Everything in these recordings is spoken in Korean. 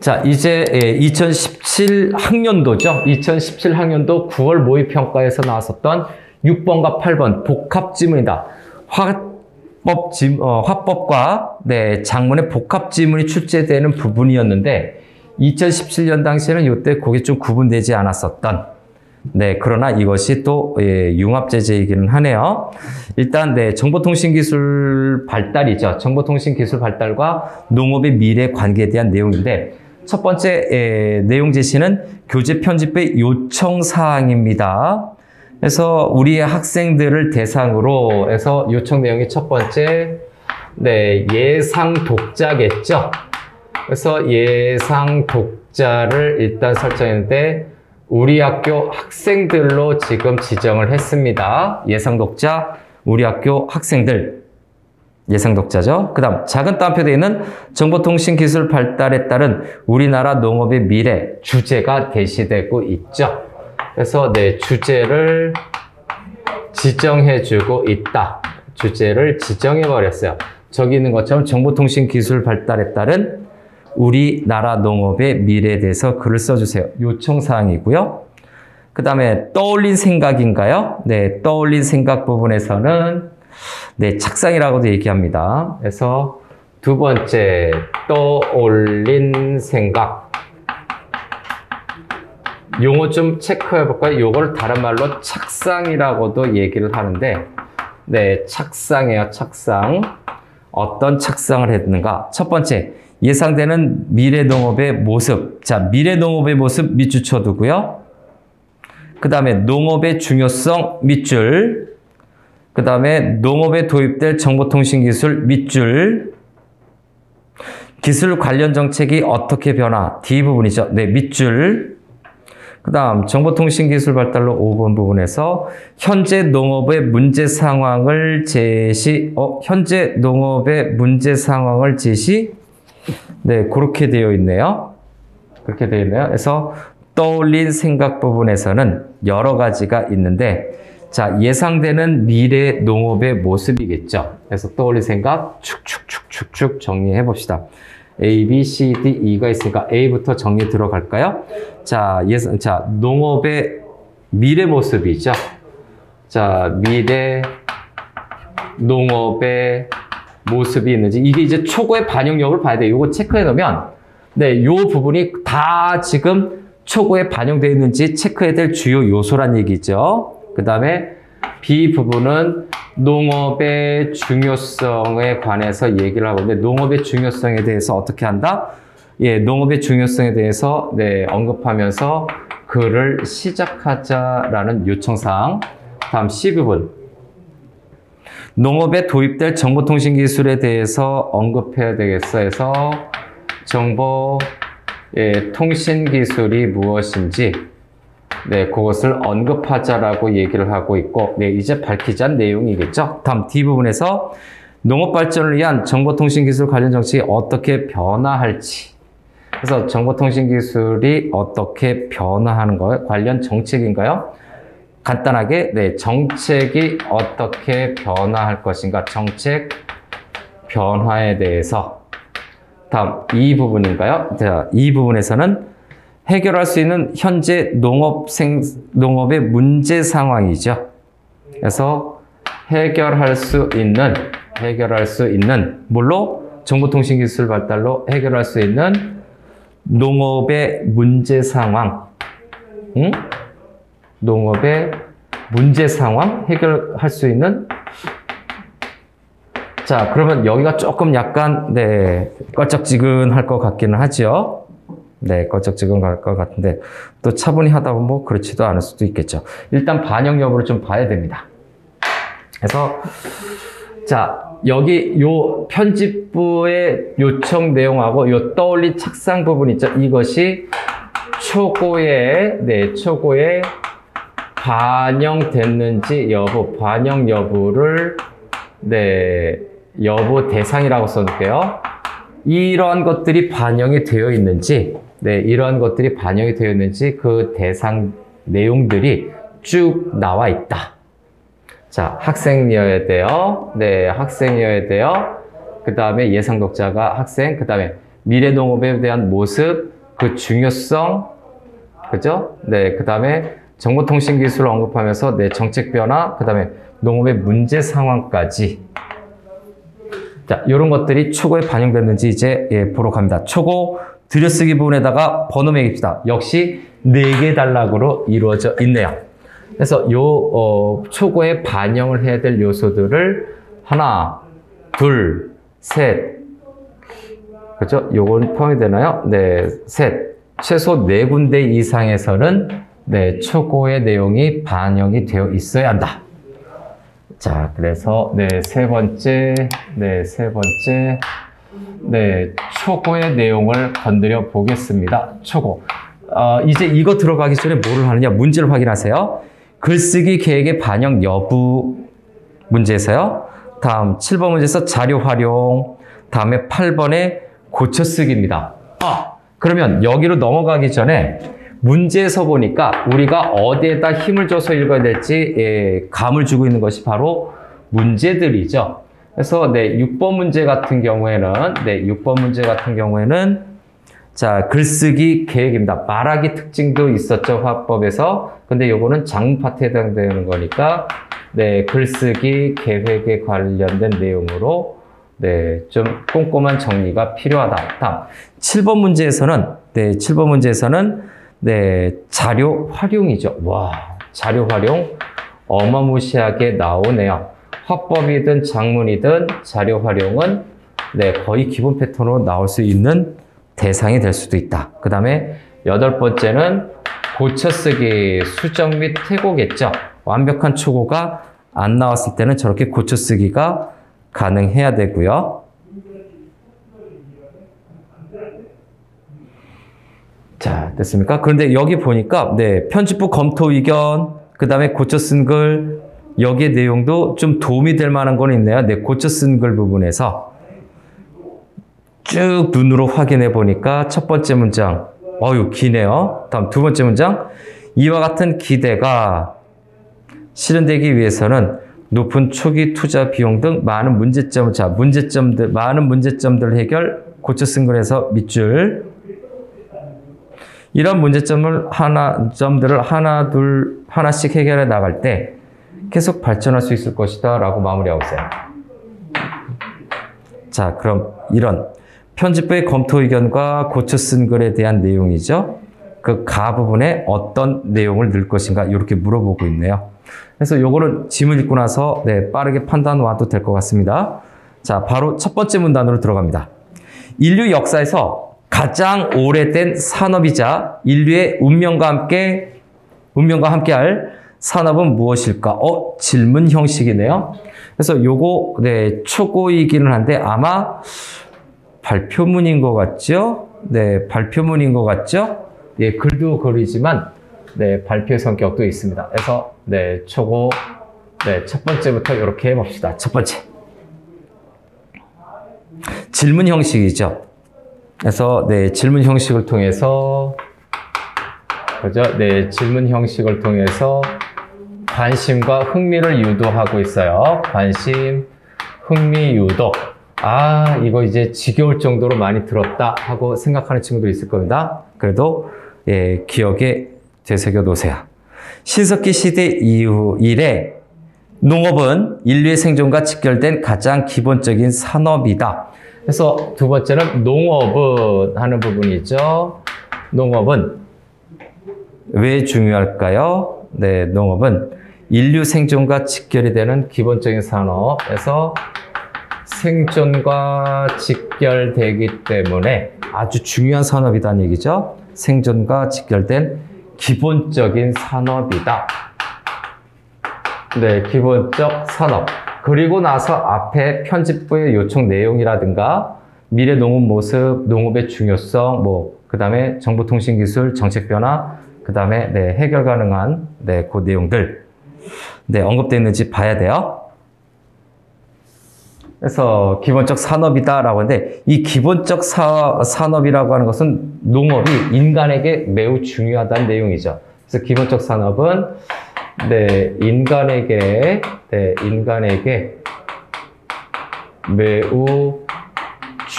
자, 이제 2017 학년도죠. 2017 학년도 9월 모의평가에서 나왔었던 6번과 8번 복합지문이다. 화법과 작문의 복합지문이 출제되는 부분이었는데 2017년 당시에는 이때 그게 좀 구분되지 않았었던 그러나 이것이 또 융합제재이기는 하네요. 일단 정보통신기술 발달이죠. 정보통신기술 발달과 농업의 미래 관계에 대한 내용인데 첫 번째 내용 제시는 교재 편집의 요청사항입니다. 그래서 우리 학생들을 대상으로 해서 요청 내용이 첫 번째 예상 독자겠죠. 그래서 예상 독자를 일단 설정했는데 우리 학교 학생들로 지금 지정을 했습니다. 예상 독자, 우리 학교 학생들. 예상 독자죠. 그 다음 작은 따옴표 되어 있는 정보통신기술 발달에 따른 우리나라 농업의 미래 주제가 게시되고 있죠. 그래서 주제를 지정해주고 있다. 주제를 지정해버렸어요. 저기 있는 것처럼 정보통신기술 발달에 따른 우리나라 농업의 미래에 대해서 글을 써주세요. 요청사항이고요. 그 다음에 떠올린 생각인가요? 떠올린 생각 부분에서는 착상이라고도 얘기합니다. 그래서 두 번째 떠올린 생각. 용어 좀 체크해 볼까요? 요걸 다른 말로 착상이라고도 얘기를 하는데 착상이에요. 착상. 어떤 착상을 했는가? 첫 번째 예상되는 미래 농업의 모습. 자, 미래 농업의 모습 밑줄 쳐두고요. 그 다음에 농업의 중요성 밑줄. 그 다음에 농업에 도입될 정보통신기술 밑줄. 기술 관련 정책이 어떻게 변화? D 부분이죠. 밑줄. 그 다음 정보통신기술 발달로 5번 부분에서 현재 농업의 문제 상황을 제시. 현재 농업의 문제 상황을 제시. 그렇게 되어 있네요. 그렇게 되어 있네요. 그래서 떠올린 생각 부분에서는 여러 가지가 있는데 자, 예상되는 미래 농업의 모습이겠죠. 그래서 떠올린 생각 축축축축축 정리해 봅시다. A, B, C, D, E가 있으니까 A부터 정리 들어갈까요? 자, 농업의 미래 모습이죠. 자, 미래 농업의 모습이 있는지 이게 이제 초고의 반영 여부를 봐야 돼요. 이거 체크해 놓으면 요 부분이 다 지금 초고에 반영되어 있는지 체크해야 될 주요 요소란 얘기죠. 그 다음에 B 부분은 농업의 중요성에 관해서 얘기를 하고 있는데 농업의 중요성에 대해서 어떻게 한다? 농업의 중요성에 대해서 언급하면서 글을 시작하자라는 요청사항. 다음 C 부분. 농업에 도입될 정보통신기술에 대해서 언급해야 되겠어 해서 통신기술이 무엇인지 그것을 언급하자라고 얘기를 하고 있고 이제 밝히자는 내용이겠죠. 다음 D 부분에서 농업 발전을 위한 정보통신기술 관련 정책이 어떻게 변화할지. 그래서 정보통신기술이 어떻게 변화하는 거에 관련 정책인가요? 간단하게 정책이 어떻게 변화할 것인가. 정책 변화에 대해서. 다음 이 부분인가요? 자, 이 부분에서는 해결할 수 있는 현재 농업의 문제 상황이죠. 그래서 해결할 수 있는 뭘로? 정보통신기술 발달로 해결할 수 있는 농업의 문제 상황. 농업의 문제 상황 해결할 수 있는. 자, 그러면 여기가 조금 약간 껄쩍지근할 것 같기는 하죠. 껄쩍지근할 것 같은데 또 차분히 하다 보면 뭐 그렇지도 않을 수도 있겠죠. 일단 반영 여부를 좀 봐야 됩니다. 그래서 자, 여기 요 편집부의 요청 내용하고 요 떠올린 착상 부분 있죠. 이것이 초고에 반영됐는지 여부, 반영 여부를 여부 대상이라고 써놓을게요. 이러한 것들이 반영이 되어 있는지, 이러한 것들이 반영이 되어 있는지 그 대상 내용들이 쭉 나와 있다. 자, 학생이어야 돼요. 학생이어야 돼요. 그 다음에 예상 독자가 학생, 그 다음에 미래 농업에 대한 모습, 그 중요성, 그죠? 네, 그 다음에 정보통신기술을 언급하면서 네, 정책 변화, 그 다음에 농업의 문제 상황까지. 자, 이런 것들이 초고에 반영됐는지 이제 예, 보러 갑니다. 초고 들여쓰기 부분에다가 번호 매깁시다. 역시 4개 단락으로 이루어져 있네요. 그래서 요 초고에 반영을 해야 될 요소들을 하나, 둘, 셋, 그죠? 요건 포함이 되나요? 네, 셋. 최소 4군데 이상에서는 네, 초고의 내용이 반영이 되어 있어야 한다. 자, 그래서 네, 세 번째, 네, 초고의 내용을 건드려 보겠습니다. 초고. 이제 이거 들어가기 전에 뭐를 하느냐? 문제를 확인하세요. 글쓰기 계획의 반영 여부 문제에서요. 다음 7번 문제에서 자료 활용, 다음에 8번에 고쳐쓰기입니다. 그러면 여기로 넘어가기 전에 문제에서 보니까 우리가 어디에다 힘을 줘서 읽어야 될지 감을 주고 있는 것이 바로 문제들이죠. 그래서 네, 6번 문제 같은 경우에는 자, 글쓰기 계획입니다. 말하기 특징도 있었죠, 화법에서. 근데 요거는 장문 파트에 해당되는 거니까 네, 글쓰기 계획에 관련된 내용으로 네, 좀 꼼꼼한 정리가 필요하다. 다음 7번 문제에서는 네, 자료 활용이죠. 와, 자료 활용 어마무시하게 나오네요. 화법이든 장문이든 자료 활용은 네, 거의 기본 패턴으로 나올 수 있는 대상이 될 수도 있다. 그 다음에 8번째는 고쳐쓰기 수정 및 퇴고겠죠. 완벽한 초고가 안 나왔을 때는 저렇게 고쳐쓰기가 가능해야 되고요. 자, 됐습니까? 그런데 여기 보니까 네, 편집부 검토 의견, 그 다음에 고쳐 쓴 글, 여기의 내용도 좀 도움이 될 만한 건 있네요. 네, 고쳐 쓴 글 부분에서 쭉 눈으로 확인해 보니까 첫 번째 문장, 기네요. 다음 두 번째 문장, 이와 같은 기대가 실현되기 위해서는 높은 초기 투자 비용 등 많은 많은 문제점들 해결, 고쳐 쓴 글에서 밑줄. 이런 문제점들을 하나씩 해결해 나갈 때 계속 발전할 수 있을 것이다 라고 마무리하고 있어요. 자, 그럼 이런 편집부의 검토 의견과 고쳐 쓴 글에 대한 내용이죠. 그 가 부분에 어떤 내용을 넣을 것인가 이렇게 물어보고 있네요. 그래서 요거는 지문 읽고 나서 네, 빠르게 판단 와도 될 것 같습니다. 자, 바로 첫 번째 문단으로 들어갑니다. 인류 역사에서 가장 오래된 산업이자 인류의 운명과 함께할 산업은 무엇일까? 질문 형식이네요. 그래서 요거 네, 초고이기는 한데 아마 발표문인 것 같죠? 네, 발표문인 것 같죠? 예, 글도 글이지만 네, 발표 성격도 있습니다. 그래서 네, 초고 네, 첫 번째부터 이렇게 해봅시다. 첫 번째. 질문 형식이죠. 그래서 네, 질문 형식을 통해서 그죠? 네, 질문 형식을 통해서 관심과 흥미를 유도하고 있어요. 관심, 흥미 유도. 이거 이제 지겨울 정도로 많이 들었다 하고 생각하는 친구도 있을 겁니다. 그래도 예, 기억에 되새겨 놓으세요. 신석기 시대 이래 농업은 인류의 생존과 직결된 가장 기본적인 산업이다. 그래서 두 번째는 농업은 하는 부분이죠. 농업은 왜 중요할까요? 네, 농업은 인류 생존과 직결이 되는 기본적인 산업에서 생존과 직결되기 때문에 아주 중요한 산업이라는 얘기죠. 생존과 직결된 기본적인 산업이다. 네, 기본적 산업. 그리고 나서 앞에 편집부의 요청 내용이라든가 미래 농업 모습, 농업의 중요성, 그 다음에 정보통신기술, 정책 변화, 그 다음에 네, 해결 가능한 네, 그 내용들 네, 언급되어 있는지 봐야 돼요. 그래서 기본적 산업이다라고 하는데 이 기본적 산업이라고 하는 것은 농업이 인간에게 매우 중요하다는 내용이죠. 그래서 기본적 산업은 네, 인간에게 매우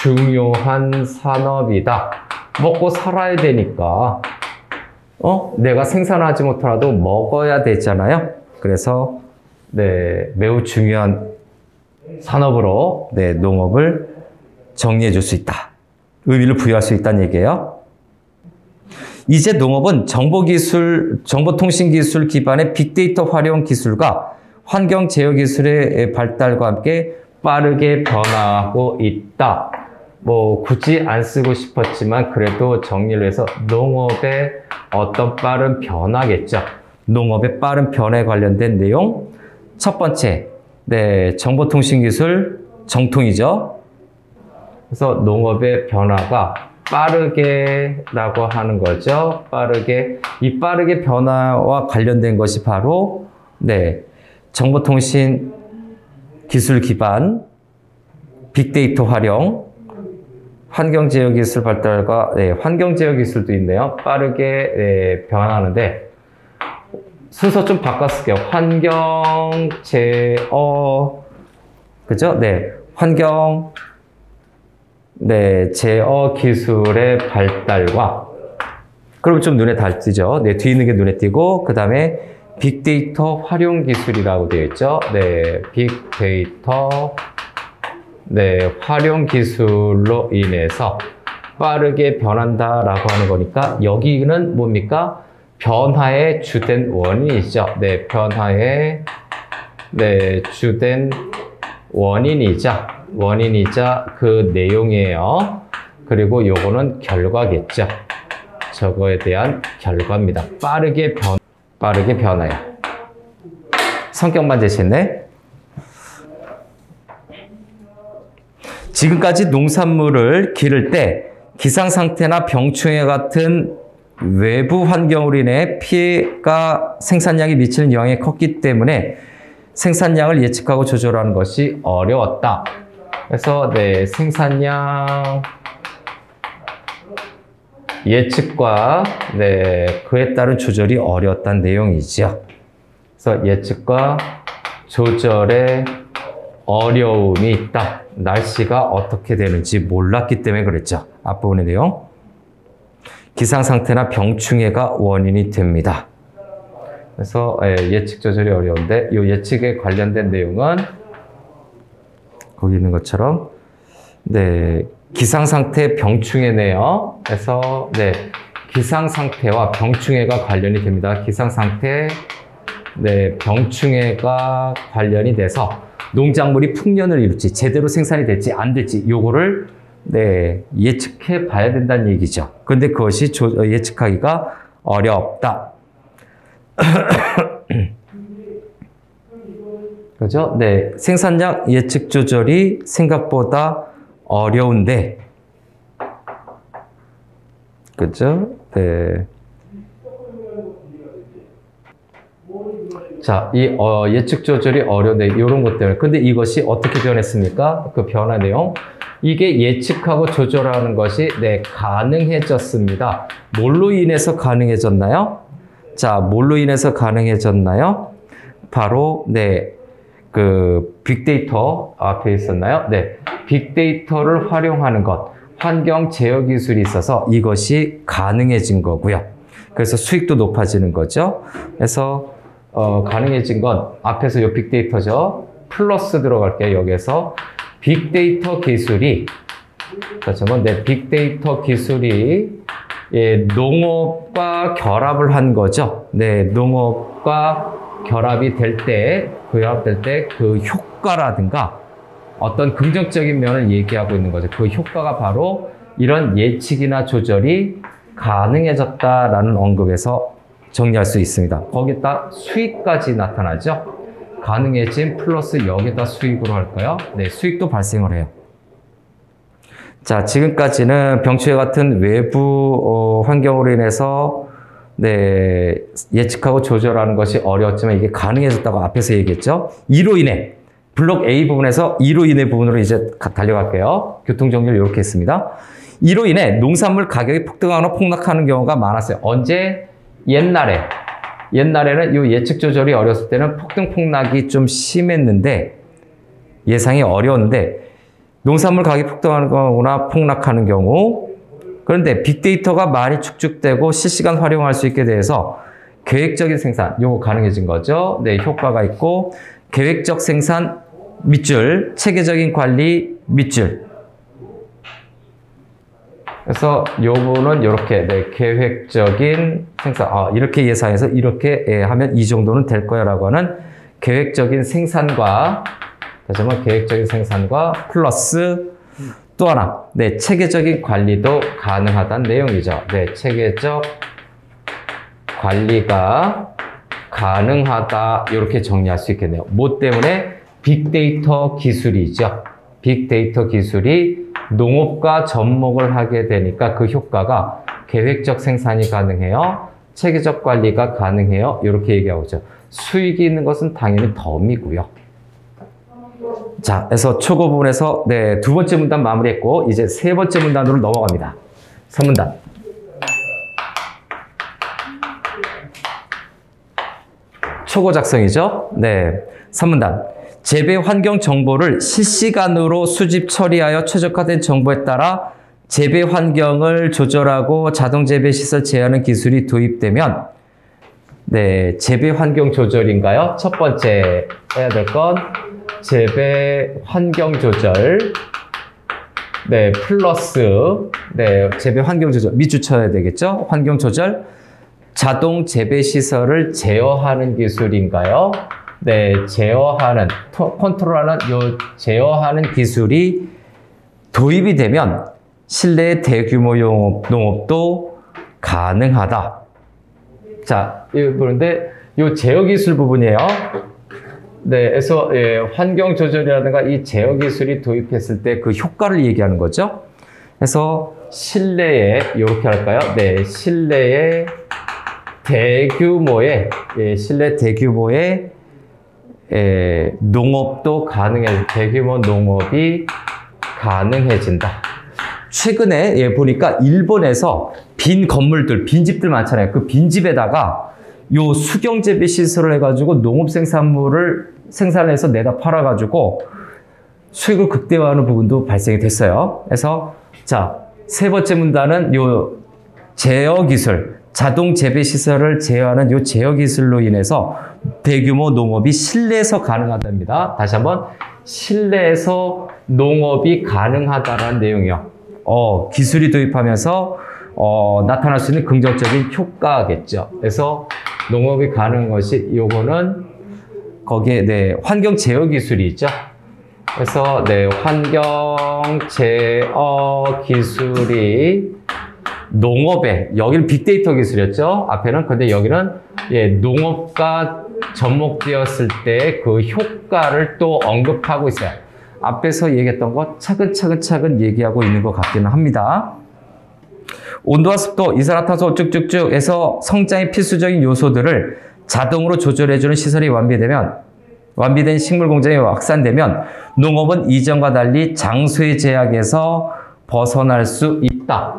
중요한 산업이다. 먹고 살아야 되니까 내가 생산하지 못하더라도 먹어야 되잖아요. 그래서 네, 매우 중요한 산업으로 네, 농업을 정리해 줄 수 있다. 의미를 부여할 수 있다는 얘기예요. 이제 농업은 정보통신기술 기반의 빅데이터 활용 기술과 환경 제어 기술의 발달과 함께 빠르게 변화하고 있다. 뭐 굳이 안 쓰고 싶었지만 그래도 정리를 해서 농업의 어떤 빠른 변화겠죠. 농업의 빠른 변화에 관련된 내용. 첫 번째, 네, 정보통신기술 정통이죠. 그래서 농업의 변화가 빠르게라고 하는 거죠. 빠르게. 이 빠르게 변화와 관련된 것이 바로 네, 정보통신 기술 기반, 빅데이터 활용, 환경제어 기술 발달과 네, 환경제어 기술도 있네요. 빠르게 네, 변하는데 순서 좀 바꿨을게요. 환경제어, 그죠? 네, 제어 기술의 발달과, 그럼 좀 눈에 띄죠? 네, 뒤에 있는 게 눈에 띄고, 그 다음에 빅데이터 활용 기술이라고 되어 있죠? 네, 빅데이터, 네, 활용 기술로 인해서 빠르게 변한다라고 하는 거니까, 여기는 뭡니까? 변화의 주된 원인이죠. 네, 변화의, 네, 주된 원인이자 그 내용이에요. 그리고 요거는 결과겠죠. 저거에 대한 결과입니다. 빠르게 변화요. 성격만 제시했네. 지금까지 농산물을 기를 때 기상상태나 병충해 같은 외부 환경으로 인해 피해가 생산량에 미치는 영향이 컸기 때문에 생산량을 예측하고 조절하는 것이 어려웠다. 그래서 네, 생산량 예측과 네, 그에 따른 조절이 어려웠다는 내용이죠. 그래서 예측과 조절에 어려움이 있다. 날씨가 어떻게 되는지 몰랐기 때문에 그랬죠. 앞부분의 내용. 기상상태나 병충해가 원인이 됩니다. 그래서 예측 조절이 어려운데 이 예측에 관련된 내용은 거기 있는 것처럼 네, 기상상태 병충해네요. 그래서 네, 기상상태와 병충해가 관련이 됩니다. 기상상태, 네, 병충해가 관련이 돼서 농작물이 풍년을 이룰지 제대로 생산이 될지 안 될지 요거를 네, 예측해 봐야 된다는 얘기죠. 근데 그것이 예측하기가 어렵다. 그죠? 네, 생산량 예측 조절이 생각보다 어려운데, 그죠? 네. 자, 이 예측 조절이 어려운데 이런 것 때문에. 근데 이것이 어떻게 변했습니까? 그 변화 내용. 이게 예측하고 조절하는 것이 네, 가능해졌습니다. 뭘로 인해서 가능해졌나요? 자, 뭘로 인해서 가능해졌나요? 바로 네, 그 빅데이터 앞에 있었나요? 네, 빅데이터를 활용하는 것, 환경 제어 기술이 있어서 이것이 가능해진 거고요. 그래서 수익도 높아지는 거죠. 그래서 가능해진 건 앞에서 이 빅데이터죠. 플러스 들어갈게요. 여기에서 빅데이터 기술이, 다시 한번 네, 빅데이터 기술이 예, 농업과 결합을 한 거죠. 네, 농업과 결합이 될 때, 그 효과라든가 어떤 긍정적인 면을 얘기하고 있는 거죠. 그 효과가 바로 이런 예측이나 조절이 가능해졌다라는 언급에서 정리할 수 있습니다. 거기다 수익까지 나타나죠. 가능해진 플러스 여기다 수익으로 할까요? 네, 수익도 발생을 해요. 자, 지금까지는 병충해 같은 외부 환경으로 인해서 네, 예측하고 조절하는 것이 어려웠지만 이게 가능해졌다고 앞에서 얘기했죠. 이로 인해 블록 A 부분에서 이로 인해 부분으로 이제 달려갈게요. 교통정리를 이렇게 했습니다. 이로 인해 농산물 가격이 폭등하거나 폭락하는 경우가 많았어요. 언제? 옛날에는 이 예측 조절이 어렸을 때는 폭등 폭락이 좀 심했는데 예상이 어려웠는데 농산물 가격이 폭등하거나 폭락하는 경우. 그런데 빅데이터가 많이 축적되고 실시간 활용할 수 있게 돼서 계획적인 생산, 요거 가능해진 거죠. 네, 효과가 있고, 계획적 생산 밑줄, 체계적인 관리 밑줄. 그래서 요거는 이렇게, 네, 계획적인 생산, 이렇게 예상해서 이렇게 하면 이 정도는 될 거야 라고 하는 계획적인 생산과, 다시 한번 계획적인 생산과 플러스 또 하나, 네, 체계적인 관리도 가능하다는 내용이죠. 네, 체계적 관리가 가능하다, 이렇게 정리할 수 있겠네요. 뭐 때문에? 빅데이터 기술이죠. 빅데이터 기술이 농업과 접목을 하게 되니까 그 효과가 계획적 생산이 가능해요. 체계적 관리가 가능해요. 이렇게 얘기하고 있죠. 수익이 있는 것은 당연히 덤이고요. 자, 그래서 초고 부분에서 네, 두 번째 문단 마무리했고 이제 세 번째 문단으로 넘어갑니다. 3문단. 초고 작성이죠. 네, 3문단. 재배 환경 정보를 실시간으로 수집 처리하여 최적화된 정보에 따라 재배 환경을 조절하고 자동 재배 시설 제어하는 기술이 도입되면, 네, 재배 환경 조절인가요? 첫 번째 해야 될 건 재배 환경 조절. 네, 플러스, 네, 재배 환경 조절. 밑줄 쳐야 되겠죠? 환경 조절. 자동 재배 시설을 제어하는 기술인가요? 네, 제어하는, 컨트롤하는 요 제어하는 기술이 도입이 되면 실내 대규모 농업도 가능하다. 자, 그런데 요 제어 기술 부분이에요. 네, 그래서 예, 환경 조절이라든가 이 제어 기술이 도입했을 때 그 효과를 얘기하는 거죠. 그래서 실내에 이렇게 할까요? 네, 실내에 대규모의 실내 대규모의 농업도 대규모 농업이 가능해진다. 최근에 보니까 일본에서 빈 건물들, 빈집들 많잖아요. 그 빈집에다가 요 수경재배 시설을 해가지고 농업 생산물을 생산해서 내다 팔아가지고 수익을 극대화하는 부분도 발생이 됐어요. 그래서 자, 세 번째 문단은 요 제어 기술, 자동 재배 시설을 제어하는 요 제어 기술로 인해서 대규모 농업이 실내에서 가능하답니다. 다시 한번 실내에서 농업이 가능하다라는 내용이요. 기술이 도입하면서 나타날 수 있는 긍정적인 효과겠죠. 그래서 농업이 가능한 것이 요거는 거기에 네, 환경 제어 기술이 있죠. 그래서 네, 환경 제어 기술이 농업에, 여기는 빅데이터 기술이었죠. 앞에는. 근데 여기는 예, 농업과 접목되었을 때 그 효과를 또 언급하고 있어요. 앞에서 얘기했던 거 차근차근 얘기하고 있는 것 같기는 합니다. 온도와 습도, 이산화탄소 쭉쭉쭉 해서 성장의 필수적인 요소들을 자동으로 조절해주는 시설이 완비된 식물 공장이 확산되면 농업은 이전과 달리 장소의 제약에서 벗어날 수 있다.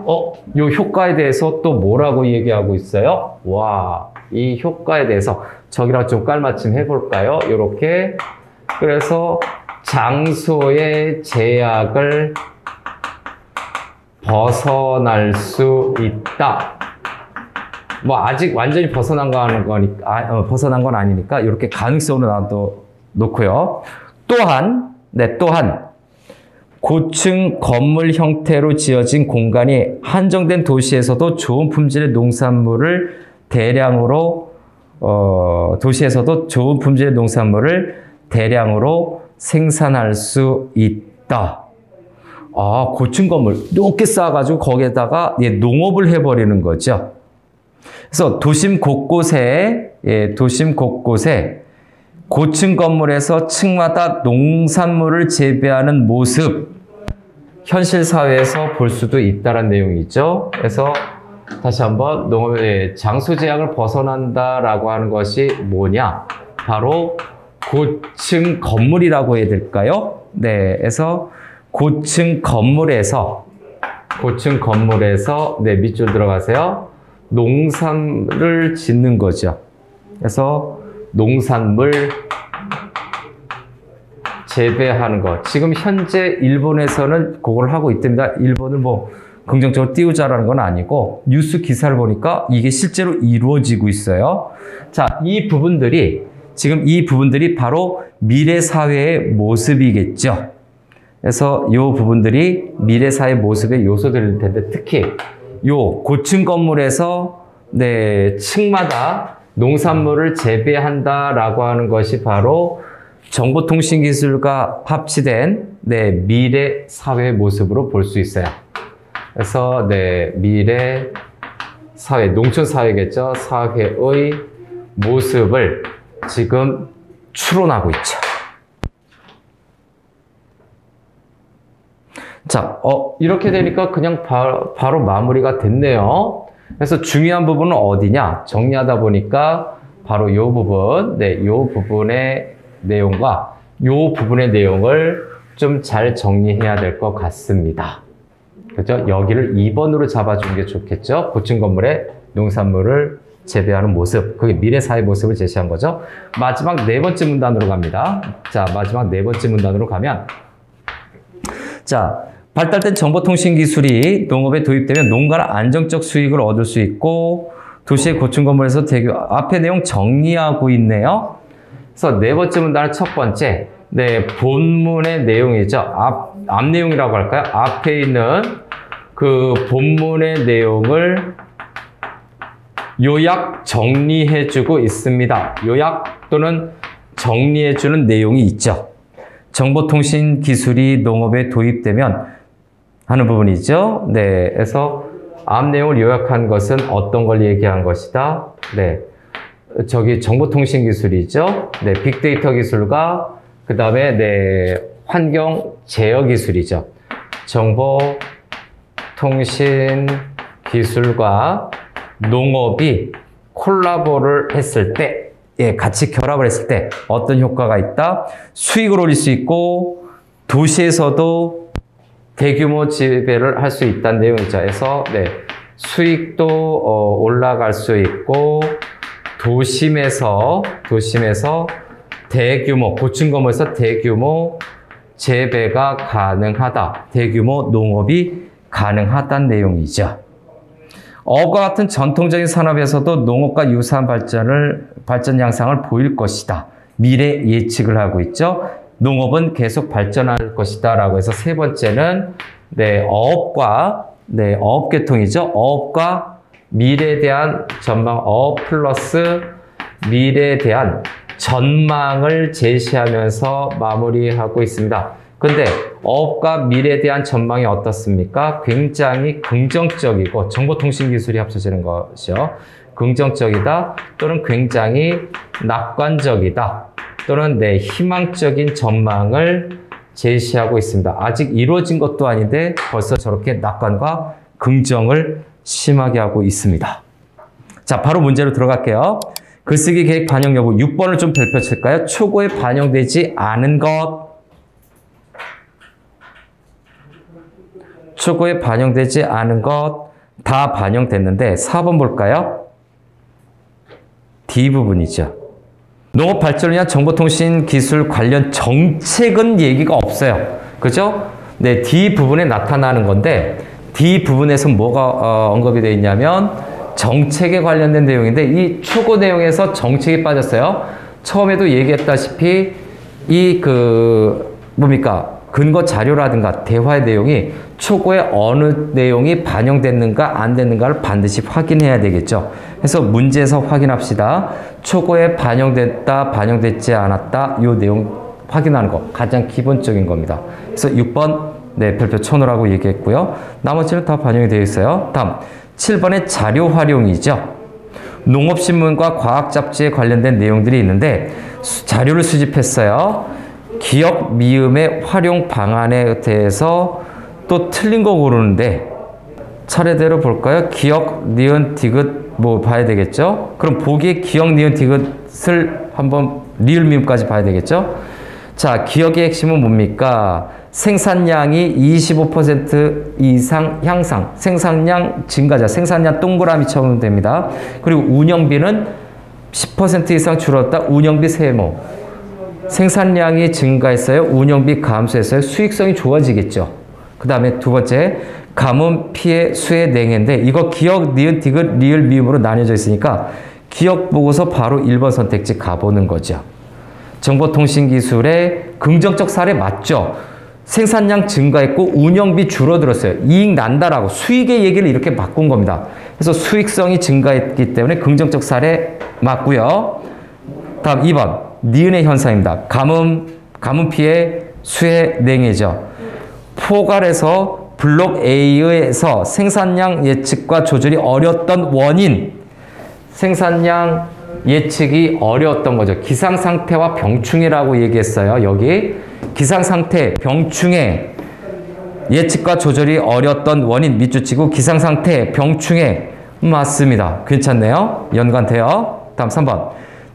요 효과에 대해서 또 뭐라고 얘기하고 있어요? 와, 이 효과에 대해서 저기랑 좀 깔맞춤 해볼까요? 요렇게. 그래서 장소의 제약을 벗어날 수 있다. 뭐 아직 완전히 벗어난 건 아니니까 이렇게 가능성으로 놓고요. 또한 고층 건물 형태로 지어진 공간이 한정된 도시에서도 좋은 품질의 농산물을 대량으로 생산할 수 있다. 고층 건물 높게 쌓아가지고 거기에다가 농업을 해버리는 거죠. 그래서 도심 곳곳에 고층 건물에서 층마다 농산물을 재배하는 모습, 현실 사회에서 볼 수도 있다는 내용이죠. 그래서 다시 한번 농업의 장소 제약을 벗어난다라고 하는 것이 뭐냐? 바로 고층 건물이라고 해야 될까요? 네, 그래서 고층 건물에서 네, 밑줄 들어가세요. 농산물을 짓는 재배하는 것. 지금 현재 일본에서는 그걸 하고 있답니다. 일본을 뭐 긍정적으로 띄우자라는 건 아니고 뉴스 기사를 보니까 이게 실제로 이루어지고 있어요. 자, 지금 이 부분들이 바로 미래 사회의 모습이겠죠. 그래서 이 부분들이 미래 사회 모습의 요소들일 텐데 특히 요 고층 건물에서 층마다 농산물을 재배한다라고 하는 것이 바로 정보통신기술과 합치된 미래 사회의 모습으로 볼 수 있어요. 그래서 미래 사회, 농촌 사회겠죠. 사회의 모습을 지금 추론하고 있죠. 자, 이렇게 되니까 그냥 바로 마무리가 됐네요. 그래서 중요한 부분은 어디냐? 정리하다 보니까 바로 이 부분, 이 부분의 내용과 이 부분의 내용을 좀 잘 정리해야 될 것 같습니다. 그렇죠? 여기를 2번으로 잡아주는 게 좋겠죠? 고층 건물에 농산물을 재배하는 모습, 그게 미래 사회 모습을 제시한 거죠. 마지막 4번째 문단으로 갑니다. 자, 마지막 4번째 문단으로 가면, 자, 발달된 정보통신 기술이 농업에 도입되면 농가는 안정적 수익을 얻을 수 있고 도시의 고층 건물에서 앞에 내용 정리하고 있네요. 그래서 4번째 문단은 첫 번째, 본문의 내용이죠. 앞 내용이라고 할까요? 앞에 있는 그 본문의 내용을 요약 정리해주고 있습니다. 요약 또는 정리해주는 내용이 있죠. 정보통신 기술이 농업에 도입되면 하는 부분이죠. 그래서 앞 내용을 요약한 것은 어떤 걸 얘기한 것이다. 저기 정보통신 기술이죠. 빅데이터 기술과 그 다음에 환경 제어 기술이죠. 정보통신 기술과 농업이 콜라보를 했을 때, 같이 결합을 했을 때 어떤 효과가 있다? 수익을 올릴 수 있고 도시에서도 대규모 재배를 할 수 있다는 내용이죠. 그래서 수익도 올라갈 수 있고 도심에서 대규모 고층 건물에서 대규모 재배가 가능하다. 대규모 농업이 가능하다는 내용이죠. 어업과 같은 전통적인 산업에서도 농업과 유사한 발전 양상을 보일 것이다. 미래 예측을 하고 있죠. 농업은 계속 발전할 것이다 라고 해서 세 번째는 어업계통이죠. 어업과 미래에 대한 전망, 어업 플러스 미래에 대한 전망을 제시하면서 마무리하고 있습니다. 근데 어업과 미래에 대한 전망이 어떻습니까? 굉장히 긍정적이고 정보통신 기술이 합쳐지는 것이요. 긍정적이다 또는 굉장히 낙관적이다 또는 희망적인 전망을 제시하고 있습니다. 아직 이루어진 것도 아닌데 벌써 저렇게 낙관과 긍정을 심하게 하고 있습니다. 자, 바로 문제로 들어갈게요. 글쓰기 계획 반영 여부 6번을 좀 펼쳐칠까요? 초고에 반영되지 않은 것. 초고에 반영되지 않은 것 다 반영됐는데 4번 볼까요? D 부분이죠. 농업 발전을 위한 정보통신 기술 관련 정책은 얘기가 없어요. 그죠? D 부분에 나타나는 건데 D 부분에서 뭐가 언급이 되어 있냐면 정책에 관련된 내용인데 이 초고 내용에서 정책이 빠졌어요. 처음에도 얘기했다시피 근거 자료라든가 대화의 내용이 초고에 어느 내용이 반영됐는가 안 됐는가를 반드시 확인해야 되겠죠. 그래서 문제에서 확인합시다. 초고에 반영됐다, 반영됐지 않았다 이 내용 확인하는 거 가장 기본적인 겁니다. 그래서 6번 별표 촌호라고 얘기했고요. 나머지는 다 반영이 되어 있어요. 다음 7번의 자료 활용이죠. 농업신문과 과학잡지에 관련된 내용들이 있는데 자료를 수집했어요. 기역 미음의 활용 방안에 대해서 또 틀린 거 고르는데 차례대로 볼까요? 기역, 니은, 디귿 봐야 되겠죠? 그럼 보기에 기역, 니은, 디귿을 한번 리을 미음까지 봐야 되겠죠? 자, 기역의 핵심은 뭡니까? 생산량이 25% 이상 향상, 생산량 증가자, 생산량 동그라미 쳐보면 됩니다. 그리고 운영비는 10% 이상 줄었다, 운영비 세모. 생산량이 증가했어요? 운영비 감소했어요? 수익성이 좋아지겠죠. 그 다음에 두 번째, 가뭄, 피해, 수해, 냉해인데 이거 기역, 니은, 디귿, 리을, 미음으로 나뉘어져 있으니까 기역 보고서 바로 1번 선택지 가보는 거죠. 정보통신기술의 긍정적 사례 맞죠? 생산량 증가했고 운영비 줄어들었어요. 이익 난다라고 수익의 얘기를 이렇게 바꾼 겁니다. 그래서 수익성이 증가했기 때문에 긍정적 사례 맞고요. 다음 2번 니은의 현상입니다. 가뭄 피해, 수해, 냉해죠. 포괄해서 블록 A에서 생산량 예측과 조절이 어려웠던 원인, 생산량 예측이 어려웠던 거죠. 기상상태와 병충해라고 얘기했어요. 여기 기상상태, 병충해, 예측과 조절이 어려웠던 원인 밑줄치고 기상상태, 병충해 맞습니다. 괜찮네요. 연관돼요. 다음 3번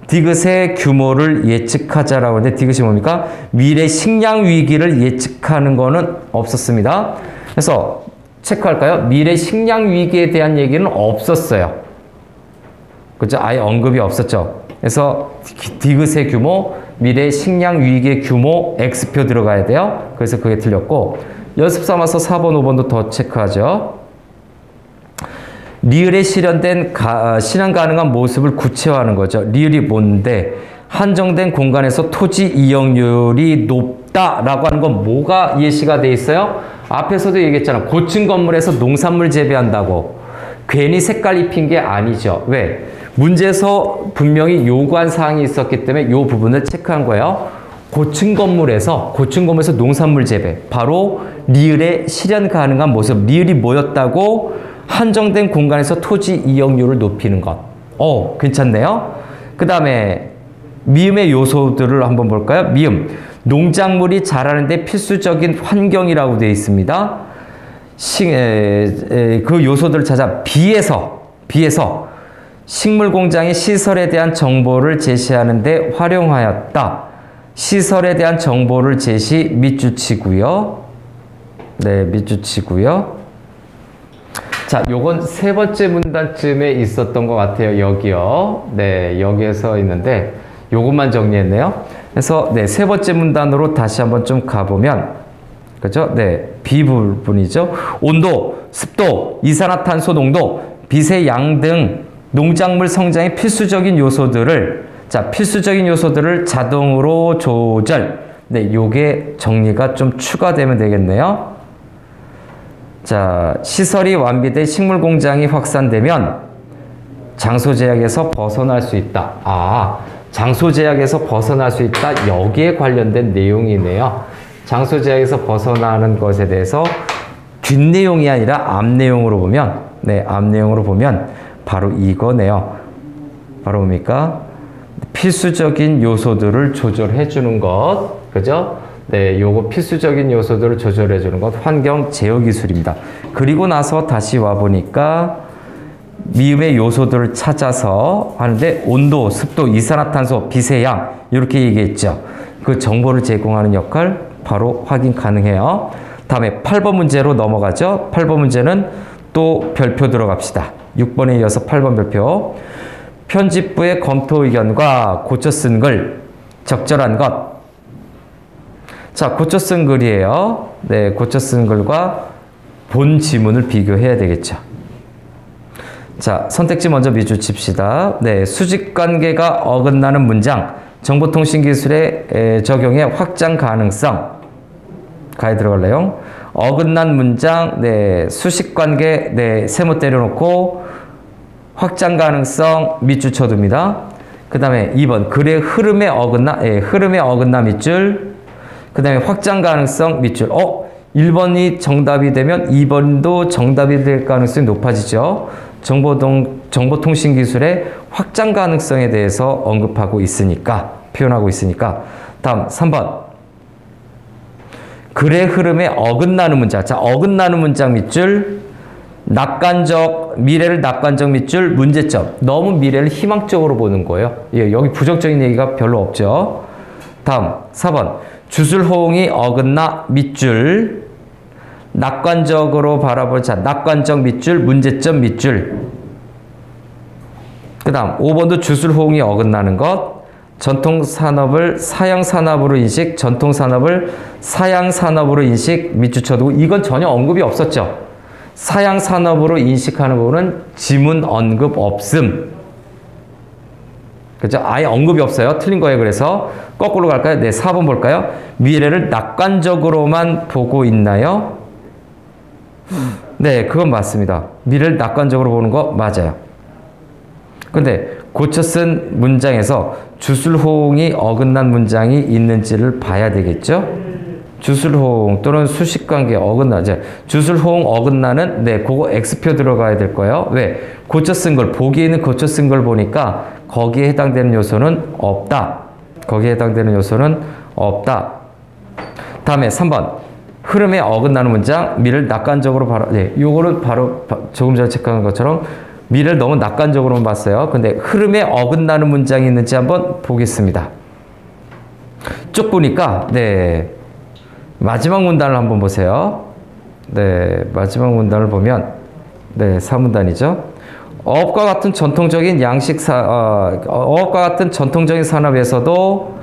디귿의 규모를 예측하자라고 하는데 디귿이 뭡니까? 미래 식량 위기를 예측하는 거는 없었습니다. 그래서 체크할까요? 미래 식량 위기에 대한 얘기는 없었어요. 그죠? 아예 언급이 없었죠. 그래서 디귿의 규모, 미래 식량 위기의 규모 X표 들어가야 돼요. 그래서 그게 틀렸고 연습 삼아서 4번, 5번도 더 체크하죠. 리을에 실현 가능한 모습을 구체화하는 거죠. 리을이 뭔데? 한정된 공간에서 토지 이용률이 높다라고 하는 건 뭐가 예시가 돼 있어요? 앞에서도 얘기했잖아. 고층 건물에서 농산물 재배한다고. 괜히 색깔 입힌 게 아니죠. 왜? 문제에서 분명히 요구한 사항이 있었기 때문에 이 부분을 체크한 거예요. 고층 건물에서 농산물 재배. 바로 리을에 실현 가능한 모습. 리을이 뭐였다고? 한정된 공간에서 토지 이용률을 높이는 것. 괜찮네요. 그 다음에 미음의 요소들을 한번 볼까요? 미음. 농작물이 자라는데 필수적인 환경이라고 되어 있습니다. 그 요소들을 찾아 비에서 식물공장의 시설에 대한 정보를 제시하는 데 활용하였다. 시설에 대한 정보를 제시 밑줄치고요. 네, 밑줄치고요. 자, 요건 세 번째 문단쯤에 있었던 것 같아요. 여기요. 네, 여기에서 있는데 요것만 정리했네요. 그래서 네, 세 번째 문단으로 다시 한번 좀 가보면 그죠? 네, B 부분이죠. 온도, 습도, 이산화탄소 농도, 빛의 양 등 농작물 성장의 필수적인 요소들을 자동으로 조절. 네, 요게 정리가 좀 추가되면 되겠네요. 자, 시설이 완비돼 식물 공장이 확산되면 장소 제약에서 벗어날 수 있다. 장소 제약에서 벗어날 수 있다. 여기에 관련된 내용이네요. 장소 제약에서 벗어나는 것에 대해서 뒷내용이 아니라 앞내용으로 보면, 네, 앞내용으로 보면 바로 이거네요. 바로 뭡니까? 필수적인 요소들을 조절해 주는 것. 그죠? 네, 요거 필수적인 요소들을 조절해 주는 것 환경 제어 기술입니다. 그리고 나서 다시 와 보니까 미음의 요소들을 찾아서 하는데 온도, 습도, 이산화탄소, 빛의 양 이렇게 얘기했죠. 그 정보를 제공하는 역할 바로 확인 가능해요. 다음에 8번 문제로 넘어가죠. 8번 문제는 또 별표 들어갑시다. 6번에 이어서 8번 별표. 편집부의 검토 의견과 고쳐 쓴 글 적절한 것. 자, 고쳐 쓴 글이에요. 네, 고쳐 쓴 글과 본 지문을 비교해야 되겠죠. 자, 선택지 먼저 밑줄칩시다. 네, 수직관계가 어긋나는 문장, 정보통신기술의 적용의 확장 가능성. 가에 들어갈래요? 어긋난 문장, 네, 수식관계, 네, 세모 때려놓고 확장 가능성 밑줄 쳐둡니다. 그 다음에 2번, 글의 흐름에 어긋나 밑줄. 그 다음에 확장 가능성 밑줄. 1번이 정답이 되면 2번도 정답이 될 가능성이 높아지죠. 정보통신기술의 확장 가능성에 대해서 언급하고 있으니까, 표현하고 있으니까. 다음 3번. 글의 흐름에 어긋나는 문장. 자, 어긋나는 문장 밑줄. 미래를 낙관적 밑줄. 문제점. 너무 미래를 희망적으로 보는 거예요. 예, 여기 부정적인 얘기가 별로 없죠. 다음 4번. 주술호응이 어긋나 밑줄. 낙관적으로 바라보자. 낙관적 밑줄, 문제점 밑줄. 그 다음 5번도 주술호응이 어긋나는 것. 전통산업을 사양산업으로 인식, 전통산업을 사양산업으로 인식, 밑줄 쳐두고 이건 전혀 언급이 없었죠. 사양산업으로 인식하는 부분은 지문 언급 없음. 그죠? 아예 언급이 없어요. 틀린 거예요. 그래서 거꾸로 갈까요? 네, 4번 볼까요? 미래를 낙관적으로만 보고 있나요? 네, 그건 맞습니다. 미래를 낙관적으로 보는 거 맞아요. 근데 고쳐 쓴 문장에서 주술호응이 어긋난 문장이 있는지를 봐야 되겠죠? 주술호응 또는 수식관계 어긋나죠. 주술호응 어긋나는 네, 그거 X표 들어가야 될 거예요. 왜? 고쳐 쓴 걸, 보기에는 고쳐 쓴 걸 보니까 거기에 해당되는 요소는 없다. 거기에 해당되는 요소는 없다. 다음에 3번. 흐름에 어긋나는 문장, 미를 낙관적으로 바로, 네, 요거는 바로 조금 전에 체크한 것처럼 미를 너무 낙관적으로만 봤어요. 근데 흐름에 어긋나는 문장이 있는지 한번 보겠습니다. 쭉 보니까, 네, 마지막 문단을 한번 보세요. 네, 마지막 문단을 보면, 네, 4문단이죠. 어업과 같은 전통적인 어업과 같은 전통적인 산업에서도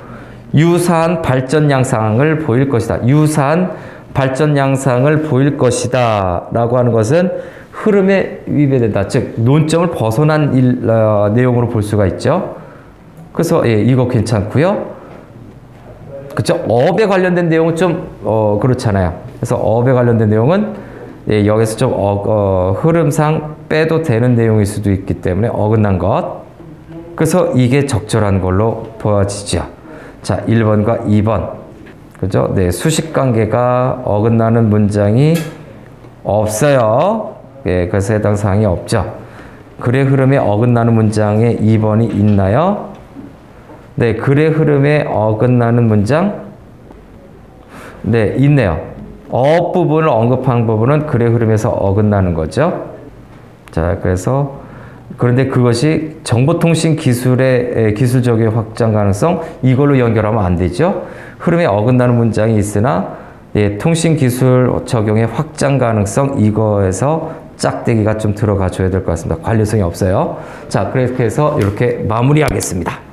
유사한 발전 양상을 보일 것이다. 유사한 발전 양상을 보일 것이다. 라고 하는 것은 흐름에 위배된다. 즉, 논점을 벗어난 내용으로 볼 수가 있죠. 그래서, 예, 이거 괜찮고요. 그쵸? 어업에 관련된 내용은 좀, 그렇잖아요. 그래서 어업에 관련된 내용은, 예, 여기서 좀, 흐름상 빼도 되는 내용일 수도 있기 때문에 어긋난 것. 그래서 이게 적절한 걸로 보여지죠. 자, 1번과 2번. 그죠? 네, 수식 관계가 어긋나는 문장이 없어요. 예, 그래서 해당 사항이 없죠. 글의 흐름에 어긋나는 문장에 2번이 있나요? 네, 글의 흐름에 어긋나는 문장? 네, 있네요. 어업 부분을 언급한 부분은 글의 흐름에서 어긋나는 거죠. 자, 그래서 그런데 그것이 정보통신 기술의 기술적인 확장 가능성 이걸로 연결하면 안 되죠. 흐름에 어긋나는 문장이 있으나 예, 통신 기술 적용의 확장 가능성 이거에서 짝대기가 좀 들어가 줘야 될 것 같습니다. 관련성이 없어요. 자, 그렇게 해서 이렇게 마무리하겠습니다.